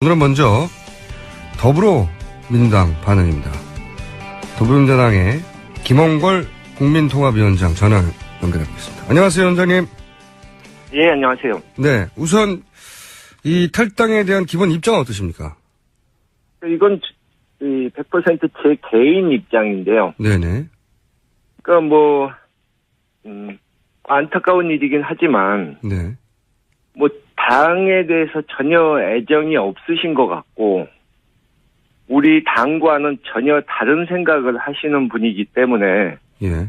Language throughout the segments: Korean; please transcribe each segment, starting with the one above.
오늘은 먼저 더불어민주당 반응입니다. 더불어민주당의 김홍걸 국민통합위원장 전화 연결해보겠습니다. 안녕하세요, 위원장님. 예, 안녕하세요. 네, 우선 이 탈당에 대한 기본 입장은 어떠십니까? 이건 100% 제 개인 입장인데요. 네네. 그러니까 안타까운 일이긴 하지만 네. 당에 대해서 전혀 애정이 없으신 것 같고 우리 당과는 전혀 다른 생각을 하시는 분이기 때문에 예.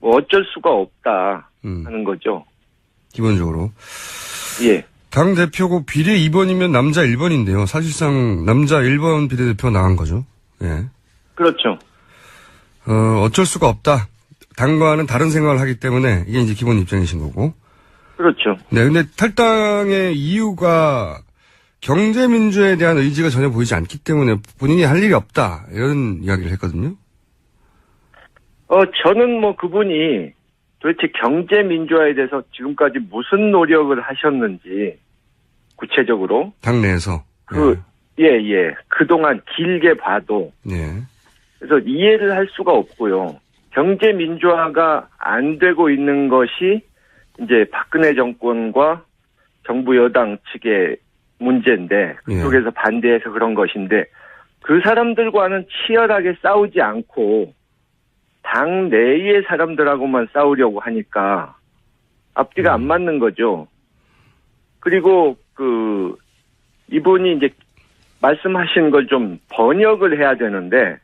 어쩔 수가 없다 하는 거죠. 기본적으로. 예. 당 대표고 비례 2번이면 남자 1번인데요. 사실상 남자 1번 비례대표 나간 거죠. 예. 그렇죠. 어쩔 수가 없다. 당과는 다른 생각을 하기 때문에 이게 이제 기본 입장이신 거고. 그렇죠. 네, 근데 탈당의 이유가 경제민주에 대한 의지가 전혀 보이지 않기 때문에 본인이 할 일이 없다. 이런 이야기를 했거든요. 저는 그분이 도대체 경제민주화에 대해서 지금까지 무슨 노력을 하셨는지 구체적으로. 당내에서. 예. 그동안 길게 봐도. 예. 그래서 이해를 할 수가 없고요. 경제민주화가 안 되고 있는 것이 이제 박근혜 정권과 정부 여당 측의 문제인데 그쪽에서 반대해서 그런 것인데 그 사람들과는 치열하게 싸우지 않고 당 내의 사람들하고만 싸우려고 하니까 앞뒤가 안 맞는 거죠. 그리고 이분이 이제 말씀하신 걸 좀 번역을 해야 되는데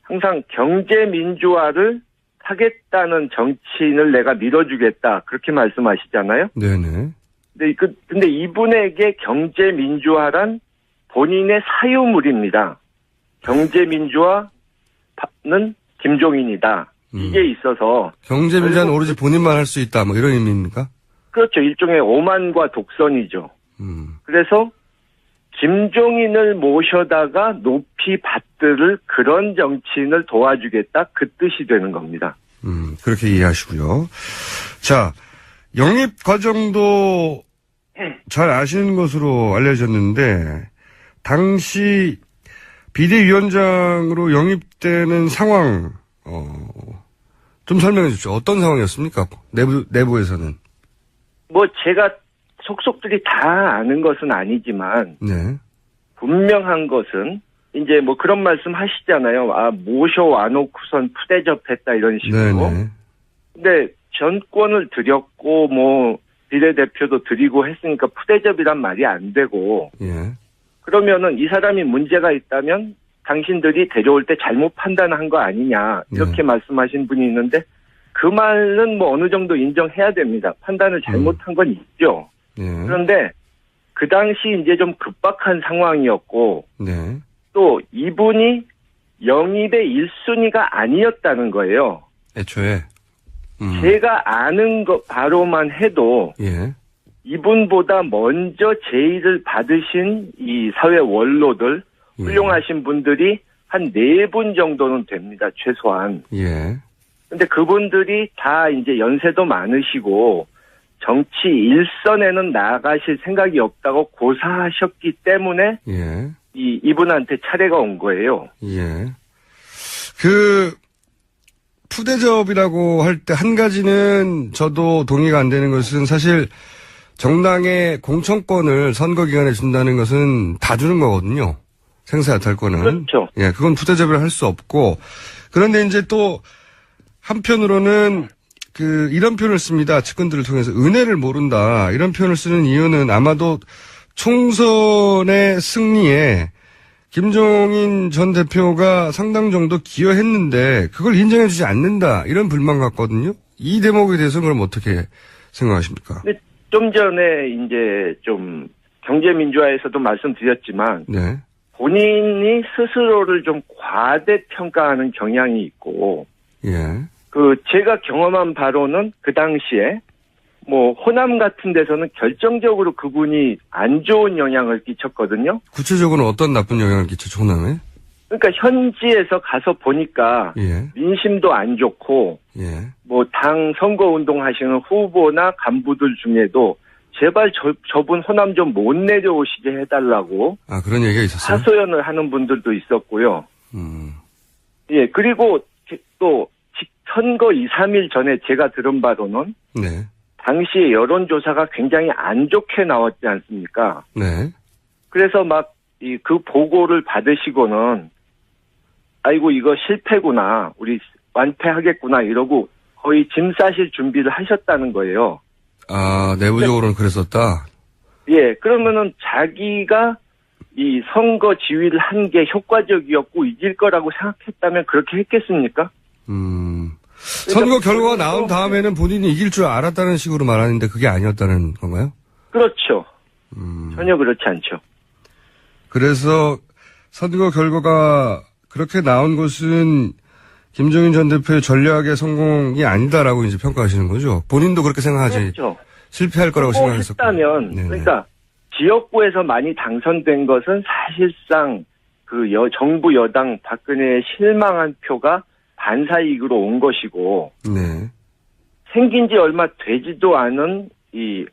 항상 경제민주화를 하겠다는 정치인을 내가 밀어주겠다 그렇게 말씀하시잖아요. 네네. 근데 이분에게 경제민주화란 본인의 사유물입니다. 경제민주화는 김종인이다. 이게 있어서 경제민주화는 오로지 본인만 할 수 있다. 이런 의미입니까? 그렇죠. 일종의 오만과 독선이죠. 그래서 김종인을 모셔다가 높이 받들을 그런 정치인을 도와주겠다 그 뜻이 되는 겁니다. 그렇게 이해하시고요. 자, 영입 과정도 잘 아시는 것으로 알려졌는데 당시 비대위원장으로 영입되는 상황 좀 설명해 주십시오. 어떤 상황이었습니까? 내부에서는. 제가 속속들이 다 아는 것은 아니지만 네. 분명한 것은 이제 그런 말씀 하시잖아요. 모셔와놓고선 푸대접했다 이런 식으로. 네네. 근데 전권을 드렸고 비례대표도 드리고 했으니까 푸대접이란 말이 안 되고. 예. 그러면은 이 사람이 문제가 있다면 당신들이 데려올 때 잘못 판단한 거 아니냐 이렇게 말씀하신 분이 있는데 그 말은 어느 정도 인정해야 됩니다. 판단을 잘못한 건 있죠. 예. 그런데 그 당시 이제 좀 급박한 상황이었고 네. 또 이분이 영입의 1순위가 아니었다는 거예요. 애초에. 제가 아는 것 바로만 해도 이분보다 먼저 제의를 받으신 이 사회 원로들 훌륭하신 분들이 한 4분 정도는 됩니다. 최소한. 근데 그분들이 다 이제 연세도 많으시고 정치 일선에는 나가실 생각이 없다고 고사하셨기 때문에 이분한테 차례가 온 거예요. 푸대접이라고 할 때 한 가지는 저도 동의가 안 되는 것은 사실 정당의 공천권을 선거 기간에 준다는 것은 다 주는 거거든요. 생사야탈권은. 그렇죠. 그건 푸대접을 할 수 없고 그런데 이제 또 한편으로는 이런 표현을 씁니다. 측근들을 통해서 은혜를 모른다. 이런 표현을 쓰는 이유는 아마도 총선의 승리에 김종인 전 대표가 상당 정도 기여했는데 그걸 인정해주지 않는다. 이런 불만 같거든요. 이 대목에 대해서는 그럼 어떻게 생각하십니까? 좀 전에 이제 좀 경제민주화에서도 말씀드렸지만 본인이 스스로를 좀 과대평가하는 경향이 있고 제가 경험한 바로는 그 당시에 호남 같은 데서는 결정적으로 그분이 안 좋은 영향을 끼쳤거든요. 구체적으로 어떤 나쁜 영향을 끼쳤죠, 호남에? 그러니까 현지에서 가서 보니까 민심도 안 좋고 당 선거운동 하시는 후보나 간부들 중에도 제발 저분 호남 좀 못 내려오시게 해달라고 아, 그런 얘기가 있었어요? 하소연을 하는 분들도 있었고요. 예, 그리고 또 선거 2, 3일 전에 제가 들은 바로는 네. 당시 여론조사가 굉장히 안 좋게 나왔지 않습니까? 네. 그래서 막 그 보고를 받으시고는 아이고 이거 실패구나, 우리 완패하겠구나 이러고 거의 짐 싸실 준비를 하셨다는 거예요. 아, 내부적으로는 그랬었다? 예, 그러면은 자기가 이 선거 지휘를 한 게 효과적이었고 이길 거라고 생각했다면 그렇게 했겠습니까? 선거 결과가 나온 다음에는 본인이 이길 줄 알았다는 식으로 말하는데 그게 아니었다는 건가요? 그렇죠. 전혀 그렇지 않죠. 그래서 선거 결과가 그렇게 나온 것은 김종인 전 대표의 전략의 성공이 아니다라고 이제 평가하시는 거죠. 본인도 그렇게 생각하지. 그렇죠. 실패할 거라고 생각했었고. 했다면 그러니까 지역구에서 많이 당선된 것은 사실상 그 정부 여당 박근혜의 실망한 표가 반사이익으로 온 것이고 네. 생긴 지 얼마 되지도 않은 이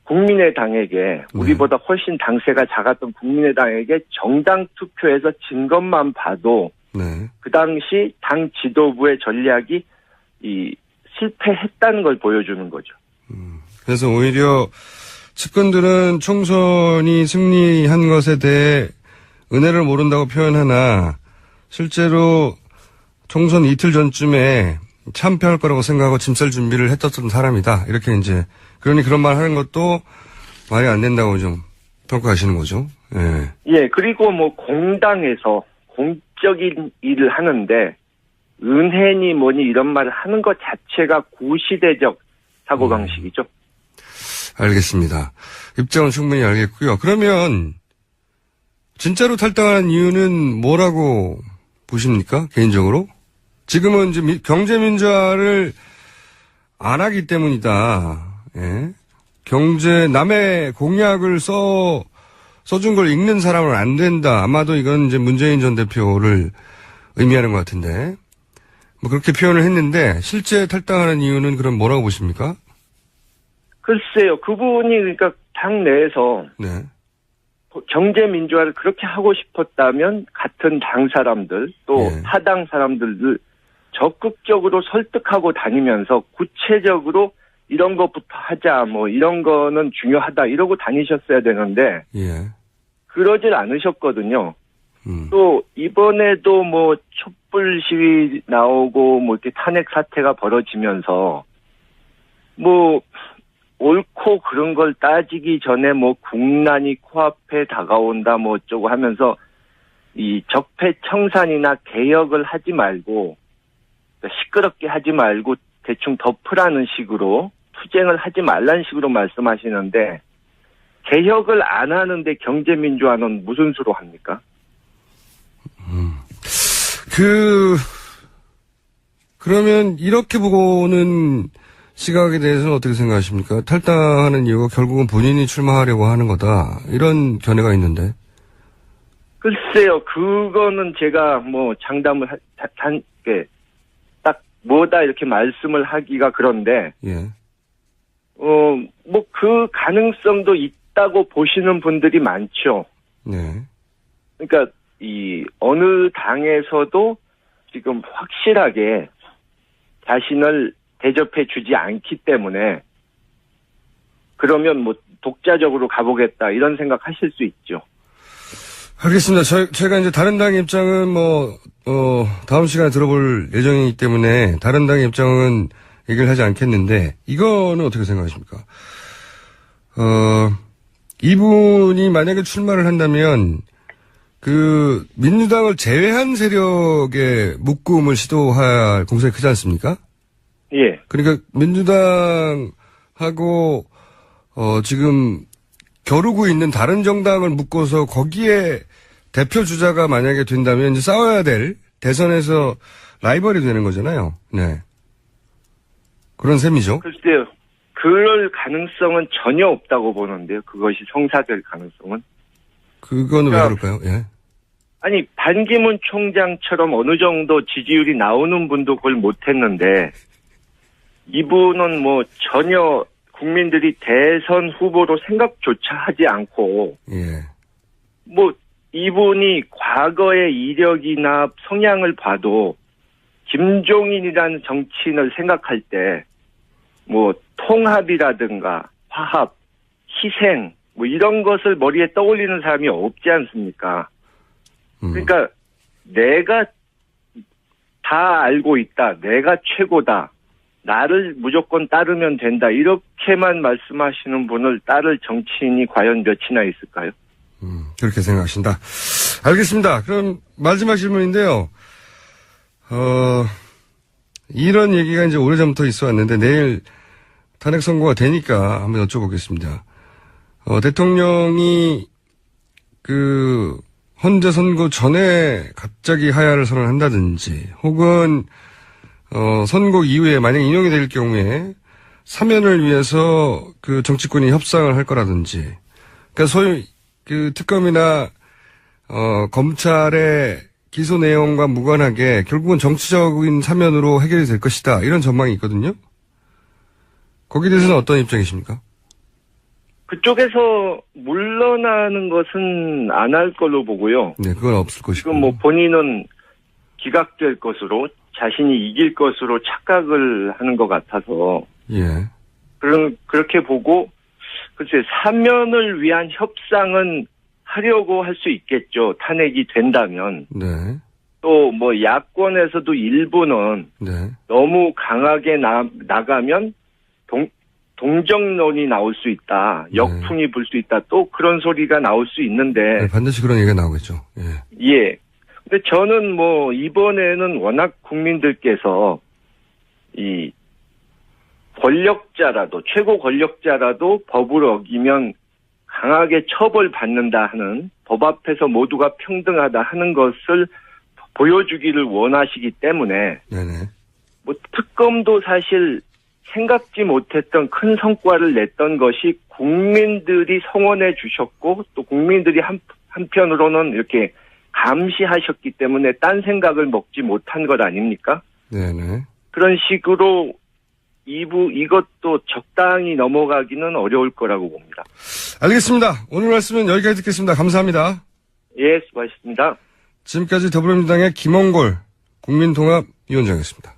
국민의당에게 우리보다 훨씬 당세가 작았던 국민의당에게 정당 투표에서 진 것만 봐도 네. 그 당시 당 지도부의 전략이 이 실패했다는 걸 보여주는 거죠. 그래서 오히려 측근들은 총선이 승리한 것에 대해 은혜를 모른다고 표현하나 실제로 총선 이틀 전쯤에 참패할 거라고 생각하고 짐쌀 준비를 했었던 사람이다. 이렇게 이제 그러니 그런 말 하는 것도 말이 안 된다고 좀 평가하시는 거죠. 예. 예, 그리고 뭐 공당에서 공적인 일을 하는데 은혜니 뭐니 이런 말을 하는 것 자체가 구시대적 사고방식이죠. 알겠습니다. 입장은 충분히 알겠고요. 그러면 진짜로 탈당한 이유는 뭐라고 보십니까? 개인적으로? 지금은 이제 경제민주화를 안 하기 때문이다. 예. 남의 공약을 써준 걸 읽는 사람은 안 된다. 아마도 이건 이제 문재인 전 대표를 의미하는 것 같은데. 뭐 그렇게 표현을 했는데 실제 탈당하는 이유는 그럼 뭐라고 보십니까? 글쎄요. 그분이 그러니까 당 내에서 네. 경제 민주화를 그렇게 하고 싶었다면 같은 당 사람들 또 네. 타당 사람들을 적극적으로 설득하고 다니면서 구체적으로 이런 것부터 하자, 뭐 이런 거는 중요하다 이러고 다니셨어야 되는데 예. 그러질 않으셨거든요. 또 이번에도 뭐 촛불 시위 나오고 뭐 이렇게 탄핵 사태가 벌어지면서 뭐 옳고 그런 걸 따지기 전에 뭐 국난이 코앞에 다가온다 뭐 어쩌고 하면서 이 적폐청산이나 개혁을 하지 말고 시끄럽게 하지 말고 대충 덮으라는 식으로 투쟁을 하지 말라는 식으로 말씀하시는데 개혁을 안 하는데 경제민주화는 무슨 수로 합니까? 그러면 이렇게 보고는 시각에 대해서는 어떻게 생각하십니까? 탈당하는 이유가 결국은 본인이 출마하려고 하는 거다. 이런 견해가 있는데. 글쎄요, 그거는 제가 뭐 장담을 딱 뭐다 이렇게 말씀을 하기가 그런데, 예. 뭐 그 가능성도 있다고 보시는 분들이 많죠. 네. 그러니까 이 어느 당에서도 지금 확실하게 자신을 대접해 주지 않기 때문에 그러면 뭐 독자적으로 가보겠다 이런 생각하실 수 있죠. 알겠습니다. 제가 이제 다른 당의 입장은 다음 시간에 들어볼 예정이기 때문에 다른 당의 입장은 얘기를 하지 않겠는데 이거는 어떻게 생각하십니까? 이분이 만약에 출마를 한다면 그 민주당을 제외한 세력의 묶음을 시도할 공세가 크지 않습니까? 예. 그러니까 민주당하고 지금 겨루고 있는 다른 정당을 묶어서 거기에 대표 주자가 만약에 된다면 이제 싸워야 될 대선에서 라이벌이 되는 거잖아요. 네. 그런 셈이죠. 글쎄요. 그럴 가능성은 전혀 없다고 보는데요. 그것이 성사될 가능성은. 그거는 왜 그럴까요? 예. 아니, 반기문 총장처럼 어느 정도 지지율이 나오는 분도 그걸 못했는데 이분은 뭐 전혀 국민들이 대선 후보로 생각조차 하지 않고 예. 뭐 이분이 과거의 이력이나 성향을 봐도 김종인이라는 정치인을 생각할 때 뭐 통합이라든가 화합, 희생 뭐 이런 것을 머리에 떠올리는 사람이 없지 않습니까? 그러니까 내가 다 알고 있다. 내가 최고다. 나를 무조건 따르면 된다. 이렇게만 말씀하시는 분을 따를 정치인이 과연 몇이나 있을까요? 그렇게 생각하신다. 알겠습니다. 그럼 마지막 질문인데요. 이런 얘기가 이제 오래전부터 있어 왔는데 내일 탄핵 선고가 되니까 한번 여쭤보겠습니다. 대통령이 헌재 선고 전에 갑자기 하야를 선언한다든지 혹은 선고 이후에 만약 인용이 될 경우에 사면을 위해서 그 정치권이 협상을 할 거라든지 그러니까 소위 그 특검이나 검찰의 기소 내용과 무관하게 결국은 정치적인 사면으로 해결이 될 것이다. 이런 전망이 있거든요. 거기에 대해서는 어떤 입장이십니까? 그쪽에서 물러나는 것은 안 할 걸로 보고요. 네, 그건 없을 것이고. 지금 뭐 본인은 기각될 것으로 자신이 이길 것으로 착각을 하는 것 같아서. 예. 그렇게 보고, 글쎄, 사면을 위한 협상은 하려고 할 수 있겠죠. 탄핵이 된다면. 네. 또 뭐 야권에서도 일부는 네. 너무 강하게 나가면 동정론이 나올 수 있다. 역풍이 불 수 있다. 또 그런 소리가 나올 수 있는데. 네, 반드시 그런 얘기가 나오겠죠. 예. 예. 근데 저는 뭐 이번에는 워낙 국민들께서 이 권력자라도 최고 권력자라도 법을 어기면 강하게 처벌받는다 하는 법 앞에서 모두가 평등하다 하는 것을 보여주기를 원하시기 때문에 네네. 뭐 특검도 사실 생각지 못했던 큰 성과를 냈던 것이 국민들이 성원해 주셨고 또 국민들이 한편으로는 이렇게 감시하셨기 때문에 딴 생각을 먹지 못한 것 아닙니까? 네네. 그런 식으로 이것도 적당히 넘어가기는 어려울 거라고 봅니다. 알겠습니다. 오늘 말씀은 여기까지 듣겠습니다. 감사합니다. 예, 수고하셨습니다. 지금까지 더불어민주당의 김홍골 국민통합위원장이었습니다.